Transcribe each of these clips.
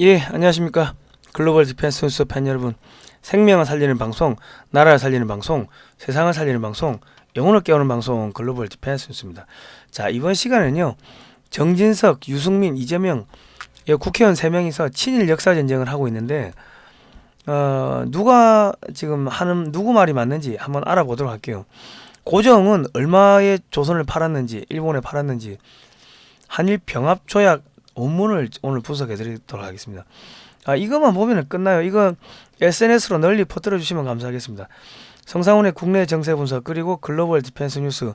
예, 안녕하십니까. 글로벌 디펜스 뉴스 팬 여러분. 생명을 살리는 방송, 나라를 살리는 방송, 세상을 살리는 방송, 영혼을 깨우는 방송 글로벌 디펜스 뉴스입니다. 자, 이번 시간은요. 정진석, 유승민, 이재명 국회의원 3명이서 친일 역사 전쟁을 하고 있는데 누가 지금 하는 누구 말이 맞는지 한번 알아보도록 할게요. 고정은 얼마의 조선을 팔았는지, 일본에 팔았는지 한일 병합 조약 원문을 오늘 분석해 드리도록 하겠습니다. 이것만 보면 끝나요. 이거 SNS로 널리 퍼뜨려 주시면 감사하겠습니다. 성상훈의 국내 정세 분석 그리고 글로벌 디펜스 뉴스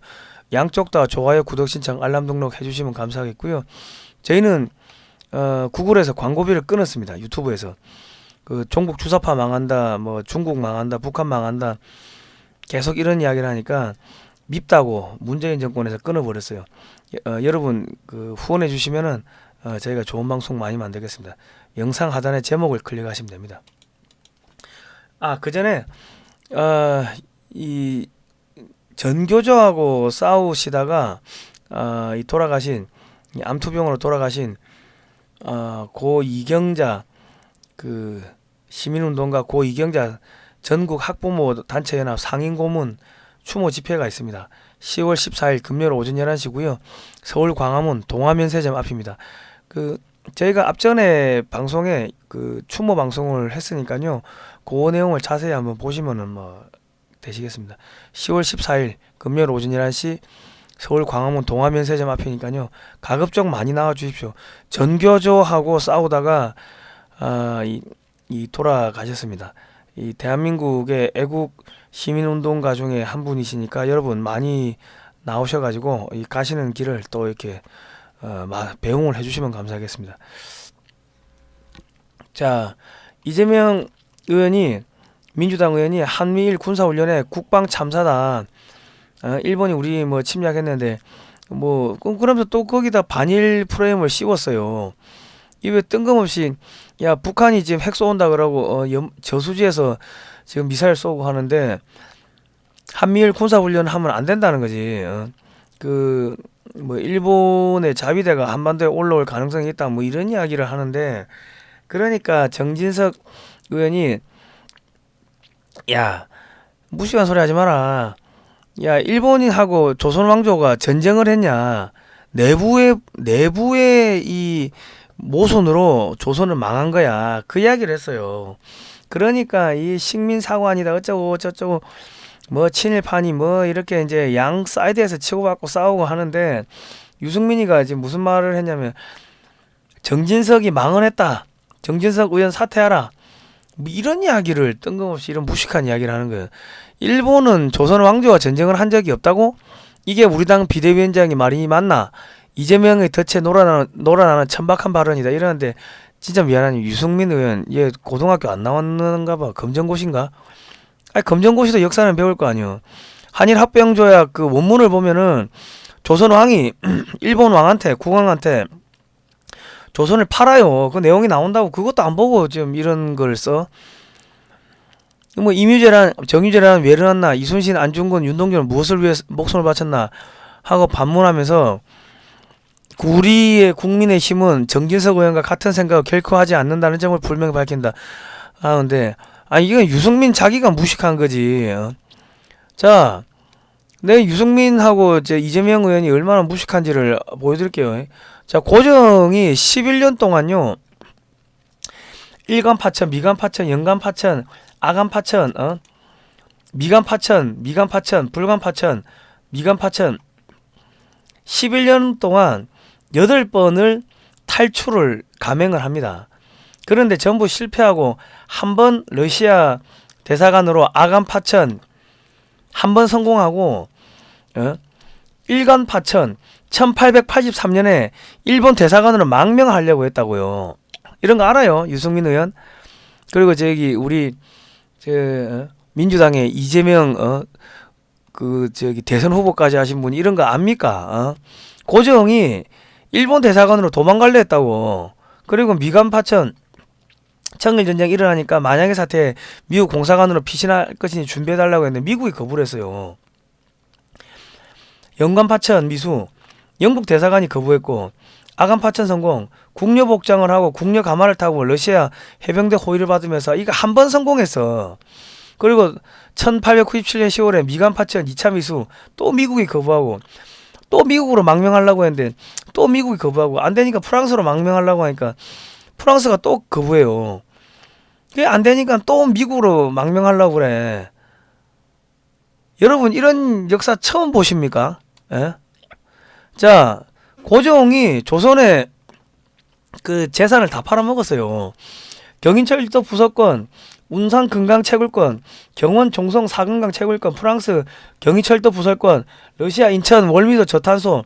양쪽 다 좋아요, 구독 신청, 알람 등록 해주시면 감사하겠고요. 저희는 구글에서 광고비를 끊었습니다. 유튜브에서 그 종북 주사파 망한다, 뭐 중국 망한다, 북한 망한다 계속 이런 이야기를 하니까 밉다고 문재인 정권에서 끊어버렸어요. 여러분 그 후원해 주시면은 저희가 좋은 방송 많이 만들겠습니다. 영상 하단에 제목을 클릭하시면 됩니다. 그 전에 이 전교조하고 싸우시다가 이 돌아가신 암투병으로 돌아가신 고 이경자 그 시민운동가 고 이경자 전국 학부모 단체연합 상임고문 추모 집회가 있습니다. 10월 14일 금요일 오전 11시고요. 서울 광화문 동화면세점 앞입니다. 저희가 앞전에 방송에 그 추모 방송을 했으니까요. 그 내용을 자세히 한번 보시면은 뭐 되시겠습니다. 10월 14일 금요일 오전 11시 서울 광화문 동화면세점 앞이니까요. 가급적 많이 나와 주십시오. 전교조하고 싸우다가 이 돌아가셨습니다. 이 대한민국의 애국 시민운동가 중에 한 분이시니까 여러분 많이 나오셔가지고 이 가시는 길을 또 이렇게 배웅을 해주시면 감사하겠습니다. 자, 이재명 의원이 민주당 의원이 한미일 군사훈련에 국방 참사다. 일본이 우리 뭐 침략했는데 뭐 그러면서 또 거기다 반일 프레임을 씌웠어요. 이왜 뜬금없이 야 북한이 지금 핵 쏘온다 그러고 저수지에서 지금 미사일 쏘고 하는데 한미일 군사훈련 하면 안 된다는 거지. 뭐 일본의 자위대가 한반도에 올라올 가능성이 있다 뭐 이런 이야기를 하는데 그러니까 정진석 의원이 야 무식한 소리 하지 마라. 야 일본인하고 조선 왕조가 전쟁을 했냐. 내부의 이 모순으로 조선을 망한 거야. 그 이야기를 했어요. 그러니까 이 식민사관이다 어쩌고 저쩌고 뭐 친일파니 뭐 이렇게 이제 양 사이드에서 치고받고 싸우고 하는데 유승민이가 지금 무슨 말을 했냐면 정진석이 망언했다. 정진석 의원 사퇴하라. 뭐 이런 이야기를 뜬금없이 이런 무식한 이야기를 하는 거예요. 일본은 조선 왕조와 전쟁을 한 적이 없다고? 이게 우리 당 비대위원장이 말이 맞나? 이재명의 덫에 놀아나는 천박한 발언이다 이러는데 진짜 미안한 유승민 의원 얘 고등학교 안 나왔는가 봐. 검정고시인가? 검정고시도 역사는 배울 거 아니요. 한일 합병조약 그 원문을 보면은 조선 왕이 일본 왕한테 국왕한테 조선을 팔아요. 그 내용이 나온다고 그것도 안 보고 지금 이런 걸 써. 뭐 이뮤재란 정유재란 왜 일어났나 이순신 안중근 윤동주는 무엇을 위해 목숨을 바쳤나 하고 반문하면서 우리의 국민의 힘은 정진석 의원과 같은 생각을 결코 하지 않는다는 점을 분명히 밝힌다. 근데 이건 유승민 자기가 무식한 거지. 자, 내 유승민하고 이재명 의원이 얼마나 무식한지를 보여드릴게요. 자, 고정이 11년 동안요. 일간 파천, 미간 파천, 연간 파천, 아간 파천, 미간 파천, 불간 파천, 미간 파천 11년 동안 8번을 탈출을 감행을 합니다. 그런데 전부 실패하고 한 번 러시아 대사관으로 아간 파천 한 번 성공하고 일간 파천 1883년에 일본 대사관으로 망명하려고 했다고요. 이런 거 알아요, 유승민 의원? 그리고 우리 민주당의 이재명 대선 후보까지 하신 분이 이런 거 압니까? 고정이 일본 대사관으로 도망갈려 했다고. 그리고 미간 파천 청일전쟁 일어나니까 만약의 사태에 미국 공사관으로 피신할 것이니 준비해달라고 했는데 미국이 거부를 했어요. 연간 파천 미수 영국 대사관이 거부했고 아간파천 성공, 국녀 복장을 하고 국녀 가마를 타고 러시아 해병대 호위를 받으면서 이거 한 번 성공했어. 그리고 1897년 10월에 미간파천 2차 미수 또 미국이 거부하고 또 미국으로 망명하려고 했는데 또 미국이 거부하고 안 되니까 프랑스로 망명하려고 하니까 프랑스가 또 거부해요. 그게 안 되니까 또 미국으로 망명하려고 그래. 여러분 이런 역사 처음 보십니까? 예? 자, 고종이 조선의 그 재산을 다 팔아먹었어요. 경인철도 부석권, 운상 금강 채굴권, 경원 종성 사금강 채굴권, 프랑스 경인철도 부설권, 러시아 인천 월미도 저탄소가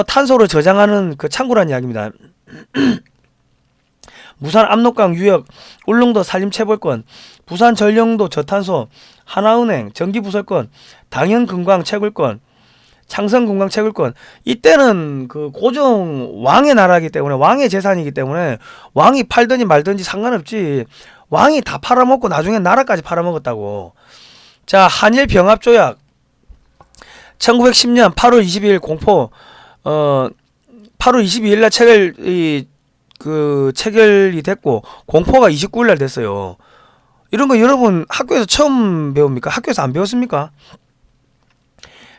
탄소를 저장하는 그 창고란 이야기입니다. 무산 압록강 유역, 울릉도 산림채벌권, 부산 전령도 저탄소, 하나은행 전기부설권, 당연금광 채굴권, 창성금광 채굴권. 이때는 그 고종 왕의 나라이기 때문에 왕의 재산이기 때문에 왕이 팔든지 말든지 상관없지. 왕이 다 팔아먹고 나중에 나라까지 팔아먹었다고. 자, 한일 병합조약 1910년 8월 22일 공포 8월 22일 날 체결이 됐고 공포가 29일 날 됐어요. 이런 거 여러분 학교에서 처음 배웁니까? 학교에서 안 배웠습니까?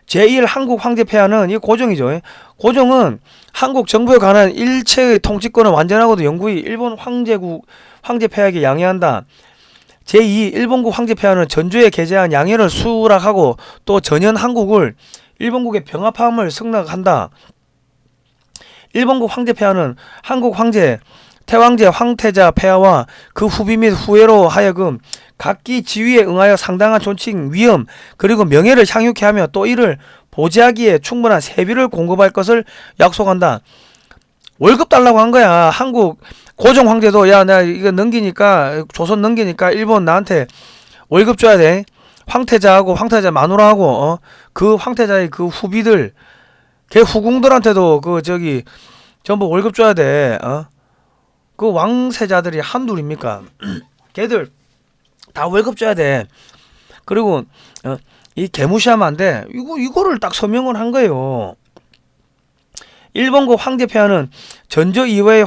제1 한국 황제 폐하는 이 고종이죠. 고종은 한국 정부에 관한 일체의 통치권을 완전하고도 영구히 일본 황제 폐하에게 양해한다. 제2 일본국 황제 폐하는 전주에 게재한 양해를 수락하고 또 전현 한국을 일본국의 병합함을 승낙한다. 일본국 황제 폐하는 한국 황제, 태왕제 황태자 폐하와 그 후비 및 후예로 하여금 각기 지위에 응하여 상당한 존칭, 위엄, 그리고 명예를 향유케 하며 또 이를 보좌하기에 충분한 세비를 공급할 것을 약속한다. 월급 달라고 한 거야. 한국 고종 황제도 야, 나 이거 넘기니까 조선 넘기니까 일본 나한테 월급 줘야 돼. 황태자하고 황태자 마누라하고 그 황태자의 그 후비들, 걔 후궁들한테도 전부 월급 줘야 돼. 그 왕세자들이 한둘입니까? 걔들 다 월급 줘야 돼. 그리고 이 개무시하면 안 돼. 이거를 딱 서명을 한 거예요. 일본국 황제 폐하는 전조 이외의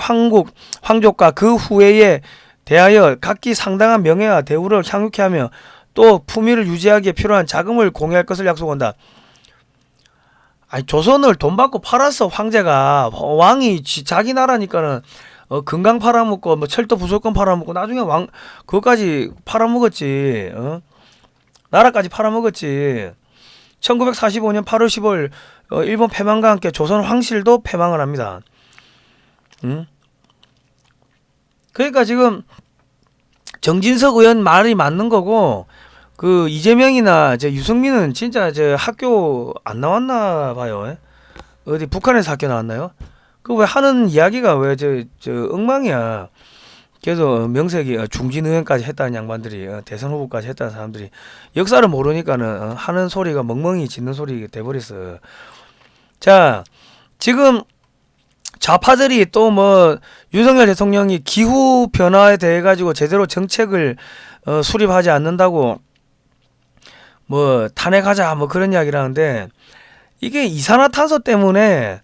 황족과 그 후예에 대하여 각기 상당한 명예와 대우를 향유케 하며 또 품위를 유지하기에 필요한 자금을 공유할 것을 약속한다. 아니, 조선을 돈 받고 팔았어. 황제가 왕이 자기 나라니까는 금강 팔아먹고 뭐 철도 부속권 팔아먹고 나중에 그거까지 팔아먹었지. 나라까지 팔아먹었지. 1945년 8월 10일 일본 패망과 함께 조선 황실도 패망을 합니다. 그러니까 지금 정진석 의원 말이 맞는 거고 그 이재명이나 유승민은 진짜 학교 안 나왔나 봐요. 어디 북한에서 학교 나왔나요? 그 왜 하는 이야기가 왜 엉망이야. 그래서 명색이 중진 의원까지 했다는 양반들이 대선 후보까지 했다는 사람들이 역사를 모르니까는 하는 소리가 멍멍이 짖는 소리 돼버렸어. 자, 지금 좌파들이 또 뭐 윤석열 대통령이 기후 변화에 대해 가지고 제대로 정책을 수립하지 않는다고 뭐 탄핵하자 뭐 그런 이야기를 하는데 이게 이산화탄소 때문에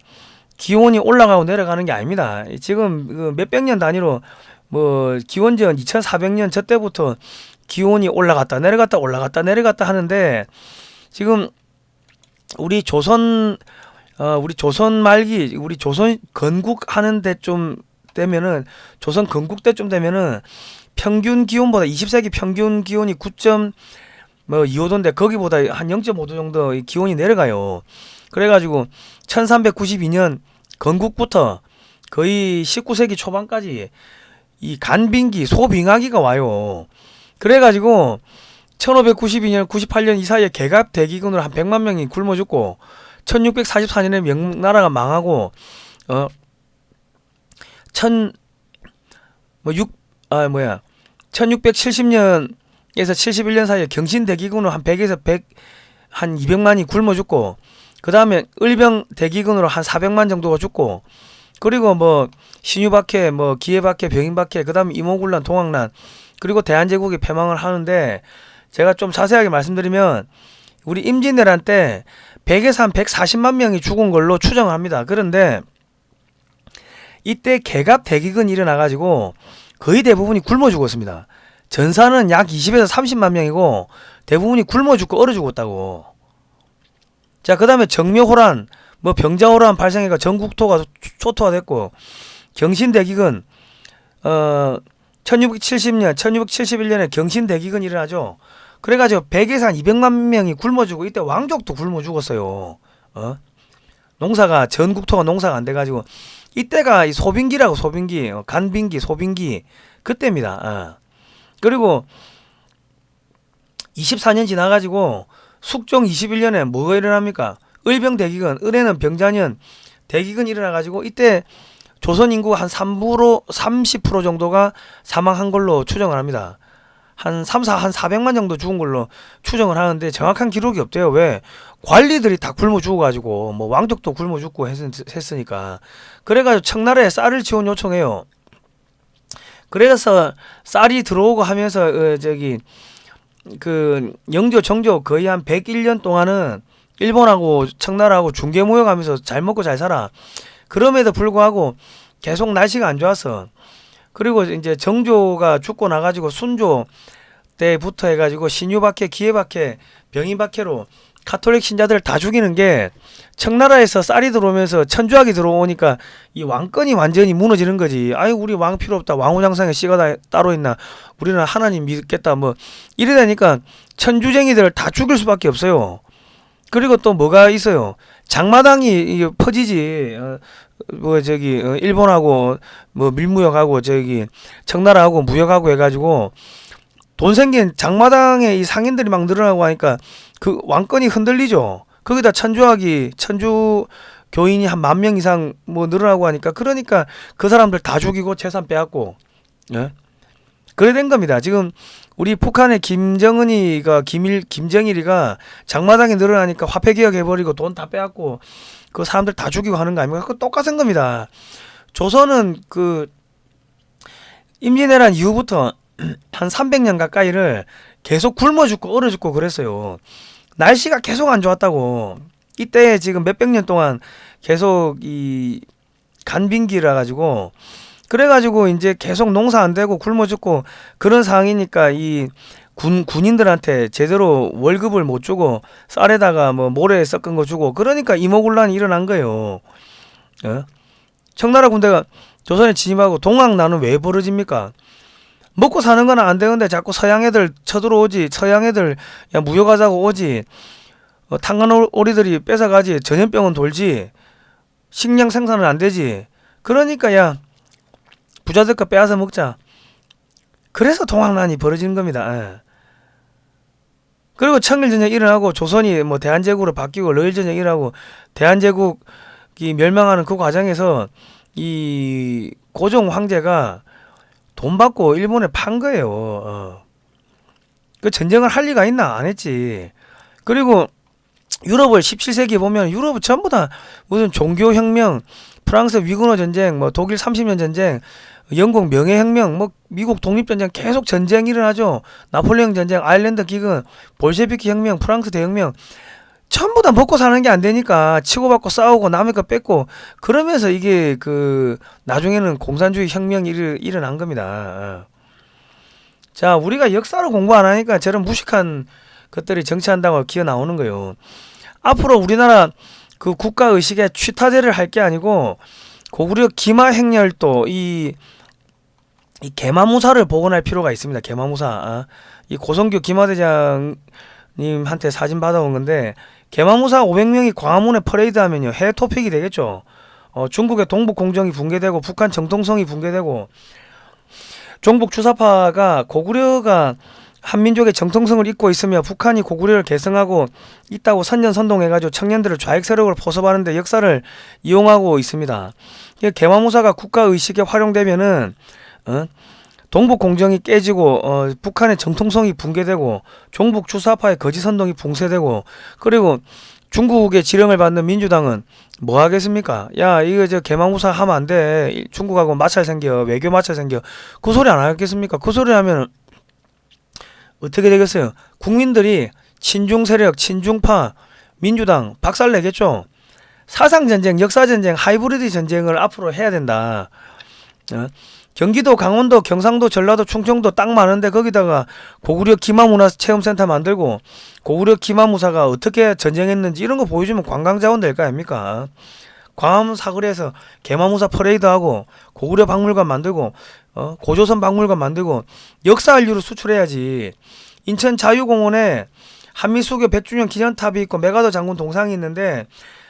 기온이 올라가고 내려가는 게 아닙니다. 지금 그 몇백 년 단위로 뭐 기원전 2400년 저 때부터 기온이 올라갔다 내려갔다 올라갔다 내려갔다 하는데 지금 우리 조선 말기 우리 조선 건국하는 데좀 되면은 조선 건국 때좀 되면은 평균 기온보다 20세기 평균 기온이 9.25도인데 거기보다 한 0.5도 정도 기온이 내려가요. 그래가지고 1392년 건국부터 거의 19세기 초반까지 이 간빙기, 소빙하기가 와요. 그래가지고 1592년, 98년 이 사이에 개갑 대기근으로 한 100만 명이 굶어 죽고 1644년에 명나라가 망하고 1670년에서 71년 사이에 경신 대기근으로 한 100에서 200만이 굶어 죽고 그 다음에 을병 대기근으로 한 400만 정도가 죽고 그리고 뭐 신유박해, 뭐 기해박해, 병인박해, 그 다음에 이모군란, 동학난 그리고 대한제국이 패망을 하는데 제가 좀 자세하게 말씀드리면 우리 임진왜란 때 100에서 한 140만 명이 죽은 걸로 추정을 합니다. 그런데 이때 개갑 대기근이 일어나가지고 거의 대부분이 굶어 죽었습니다. 전사는 약 20에서 30만 명이고 대부분이 굶어 죽고 얼어 죽었다고. 자, 그 다음에 정묘호란, 뭐 병자호란 발생해가 전국토가 초토화됐고, 경신대기근, 1670년, 1671년에 경신대기근이 일어나죠. 그래가지고 100에서 한 200만 명이 굶어 죽고, 이때 왕족도 굶어 죽었어요. 농사가, 전국토가 농사가 안 돼가지고, 이때가 이 소빈기라고, 소빈기, 간빈기, 소빈기, 그때입니다. 그리고 24년 지나가지고 숙종 21년에 뭐가 일어납니까? 을병대기근, 을에는 병자년, 대기근이 일어나가지고 이때 조선 인구 한 30% 정도가 사망한 걸로 추정을 합니다. 한 400만 정도 죽은 걸로 추정을 하는데 정확한 기록이 없대요. 왜? 관리들이 다 굶어 죽어가지고 뭐 왕족도 굶어 죽고 했으니까. 그래가지고 청나라에 쌀을 지원 요청해요. 그래서 쌀이 들어오고 하면서 영조 정조 거의 한 101년 동안은 일본하고 청나라하고 중개 무역하면서 잘 먹고 잘 살아. 그럼에도 불구하고 계속 날씨가 안 좋았어. 그리고 이제 정조가 죽고 나가지고 순조 때부터 해가지고 신유박해, 기해박해, 병인박해로 카톨릭 신자들 다 죽이는 게 청나라에서 쌀이 들어오면서 천주학이 들어오니까 이 왕권이 완전히 무너지는 거지. 아이 우리 왕 필요 없다. 왕후장상에 씨가 다 따로 있나. 우리는 하나님 믿겠다. 뭐 이러다니까 천주쟁이들 다 죽일 수밖에 없어요. 그리고 또 뭐가 있어요. 장마당이 퍼지지. 일본하고 뭐 밀무역하고 청나라하고 무역하고 해가지고 돈 생긴 장마당에 이 상인들이 막 늘어나고 하니까 그 왕권이 흔들리죠. 거기다 천주 교인이 한 10,000명 이상 뭐 늘어나고 하니까 그러니까 그 사람들 다 죽이고 재산 빼앗고, 예? 그래 된 겁니다. 지금 우리 북한의 김정일이가 장마당이 늘어나니까 화폐 개혁해버리고 돈 다 빼앗고 그 사람들 다 죽이고 하는 거 아닙니까? 그 똑같은 겁니다. 조선은 그 임진왜란 이후부터 한 300년 가까이를 계속 굶어 죽고 얼어 죽고 그랬어요. 날씨가 계속 안 좋았다고. 이때 지금 몇백 년 동안 계속 이 간빙기라 가지고 그래가지고 이제 계속 농사 안 되고 굶어 죽고 그런 상황이니까 이 군인들한테 제대로 월급을 못 주고 쌀에다가 뭐 모래 섞은 거 주고 그러니까 이모군란이 일어난 거예요. 청나라 군대가 조선에 진입하고 동학 나는 왜 벌어집니까? 먹고 사는 건 안 되는데 자꾸 서양 애들 쳐들어오지. 서양 애들 야 무역하자고 오지. 탄광오리들이 뺏어가지. 전염병은 돌지. 식량 생산은 안 되지. 그러니까 야 부자들 거 빼앗아 먹자. 그래서 동학난이 벌어지는 겁니다. 예. 그리고 청일전쟁 일어나고 조선이 뭐 대한제국으로 바뀌고 러일전쟁 일어나고 대한제국이 멸망하는 그 과정에서 이 고종 황제가 돈 받고 일본에 판 거예요. 그 전쟁을 할 리가 있나? 안 했지. 그리고 유럽을 17세기 보면 유럽은 전부 다 무슨 종교혁명, 프랑스 위그너 전쟁, 뭐 독일 30년 전쟁, 영국 명예혁명, 뭐 미국 독립전쟁 계속 전쟁이 일어나죠. 나폴레옹 전쟁, 아일랜드 기근, 볼셰비키 혁명, 프랑스 대혁명 전부 다 먹고 사는 게 안 되니까 치고받고 싸우고 남의 거 뺏고 그러면서 이게 그 나중에는 공산주의 혁명이 일어난 겁니다. 자, 우리가 역사를 공부 안 하니까 저런 무식한 것들이 정치한다고 기어 나오는 거예요. 앞으로 우리나라 그 국가의식에 취타제를 할 게 아니고 고구려 기마행렬도 이 계마무사를 복원할 필요가 있습니다. 계마무사. 이 고성규 기마대장님한테 사진 받아온 건데 계마무사 500명이 광화문에 퍼레이드 하면요 해외 토픽이 되겠죠. 중국의 동북공정이 붕괴되고 북한 정통성이 붕괴되고 종북 주사파가 고구려가 한민족의 정통성을 잊고 있으며 북한이 고구려를 계승하고 있다고 선전선동해가지고 청년들을 좌익 세력으로 포섭하는데 역사를 이용하고 있습니다. 계마무사가 국가의식에 활용되면은 동북공정이 깨지고 북한의 정통성이 붕괴되고 종북 주사파의 거짓선동이 붕괴되고 그리고 중국의 지령을 받는 민주당은 뭐 하겠습니까? 야 이거 저 계마무사 하면 안 돼. 중국하고 마찰 생겨. 외교 마찰 생겨. 그 소리 안 하겠습니까? 그 소리 하면 어떻게 되겠어요? 국민들이 친중 세력, 친중파, 민주당 박살내겠죠. 사상 전쟁, 역사 전쟁, 하이브리드 전쟁을 앞으로 해야 된다. 경기도, 강원도, 경상도, 전라도, 충청도 딱 많은데 거기다가 고구려 기마문화 체험센터 만들고 고구려 기마무사가 어떻게 전쟁했는지 이런 거 보여주면 관광자원 될 거 아닙니까? 광화문 사거리에서 개마무사 퍼레이드하고 고구려 박물관 만들고 고조선 박물관 만들고 역사 한류로 수출해야지. 인천 자유공원에 한미수교 100주년 기념탑이 있고 메가더 장군 동상이 있는데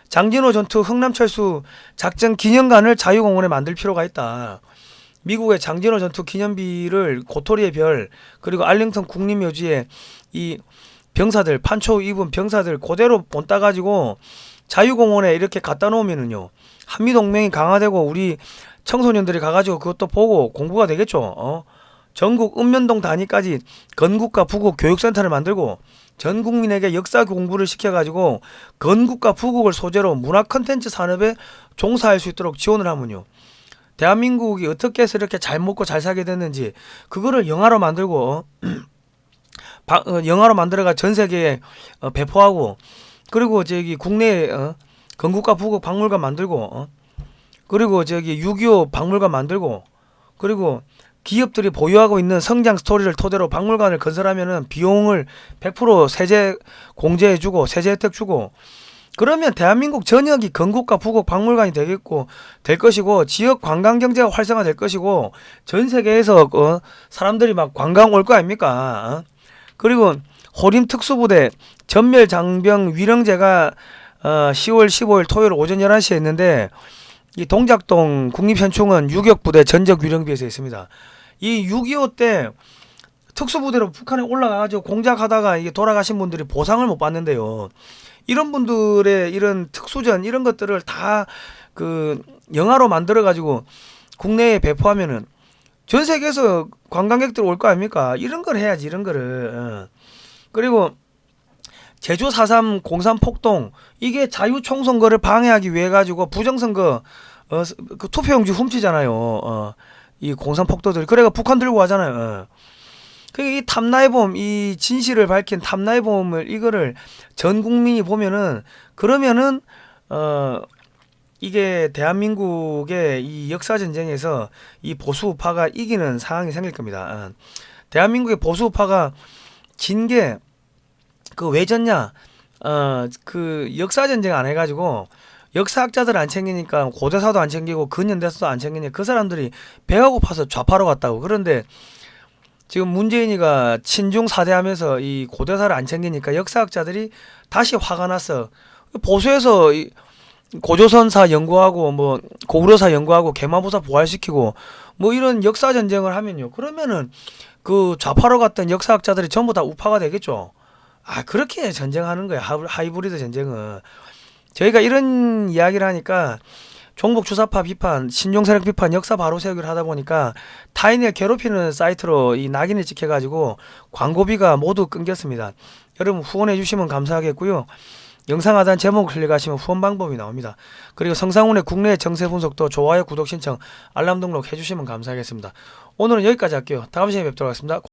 장진호 전투 흥남철수 작전 기념관을 자유공원에 만들 필요가 있다. 미국의 장진호 전투 기념비를 고토리의 별 그리고 알링턴 국립묘지에 이 병사들 판초 입은 병사들 그대로 본따 가지고 자유공원에 이렇게 갖다 놓으면은요 한미동맹이 강화되고 우리 청소년들이 가가지고 그것도 보고 공부가 되겠죠. 전국 읍면동 단위까지 건국과 부국 교육센터를 만들고 전 국민에게 역사 공부를 시켜가지고 건국과 부국을 소재로 문화 컨텐츠 산업에 종사할 수 있도록 지원을 하면요 대한민국이 어떻게 해서 이렇게 잘 먹고 잘 살게 됐는지 그거를 영화로 만들고 영화로 만들어가 전 세계에 배포하고 그리고 저기 국내에 건국과 부국 박물관 만들고 그리고 저기 6.25 박물관 만들고 그리고 기업들이 보유하고 있는 성장 스토리를 토대로 박물관을 건설하면은 비용을 100% 세제 공제해주고 세제 혜택 주고 그러면 대한민국 전역이 건국과 부국 박물관이 되겠고 될 것이고 지역 관광 경제가 활성화될 것이고 전 세계에서 사람들이 막 관광 올 거 아닙니까? 그리고 호림 특수부대 전멸 장병 위령제가 10월 15일 토요일 오전 11시에 있는데 이 동작동 국립현충원 유격부대 전적 위령비에서 있습니다. 이 6.25 때 특수부대로 북한에 올라가가지고 공작하다가 이게 돌아가신 분들이 보상을 못 받는데요. 이런 분들의 이런 특수전 이런 것들을 다 그 영화로 만들어가지고 국내에 배포하면은 전 세계에서 관광객들 올 거 아닙니까? 이런 걸 해야지 이런 거를. 그리고 제주 4.3 공산 폭동 이게 자유총선거를 방해하기 위해 가지고 부정선거 그 투표용지 훔치잖아요. 이 공산 폭도들 그래가 북한 들고 가잖아요. 이 탐나해범 이 진실을 밝힌 탐나해범을 이거를 전 국민이 보면은 그러면은 이게 대한민국의 이 역사 전쟁에서 이 보수우파가 이기는 상황이 생길 겁니다. 대한민국의 보수우파가 진 게 그 왜 졌냐? 그 역사 전쟁 안 해가지고 역사학자들 안 챙기니까 고대사도 안 챙기고 근현대사도 안 챙기니까 그 사람들이 배가 고파서 좌파로 갔다고. 그런데 지금 문재인이가 친중 사대하면서 이 고대사를 안 챙기니까 역사학자들이 다시 화가 났어. 보수에서 고조선사 연구하고 뭐 고구려사 연구하고 개마부사 부활시키고 뭐 이런 역사 전쟁을 하면요. 그러면은 그 좌파로 갔던 역사학자들이 전부 다 우파가 되겠죠. 그렇게 전쟁하는 거야. 하이브리드 전쟁은. 저희가 이런 이야기를 하니까 종북 주사파 비판, 신종세력 비판, 역사 바로 세우기를 하다 보니까 타인을 괴롭히는 사이트로 이 낙인을 찍혀가지고 광고비가 모두 끊겼습니다. 여러분 후원해 주시면 감사하겠고요. 영상 하단 제목 클릭하시면 후원 방법이 나옵니다. 그리고 성상훈의 국내 정세 분석도 좋아요, 구독 신청, 알람 등록 해주시면 감사하겠습니다. 오늘은 여기까지 할게요. 다음 시간에 뵙도록 하겠습니다.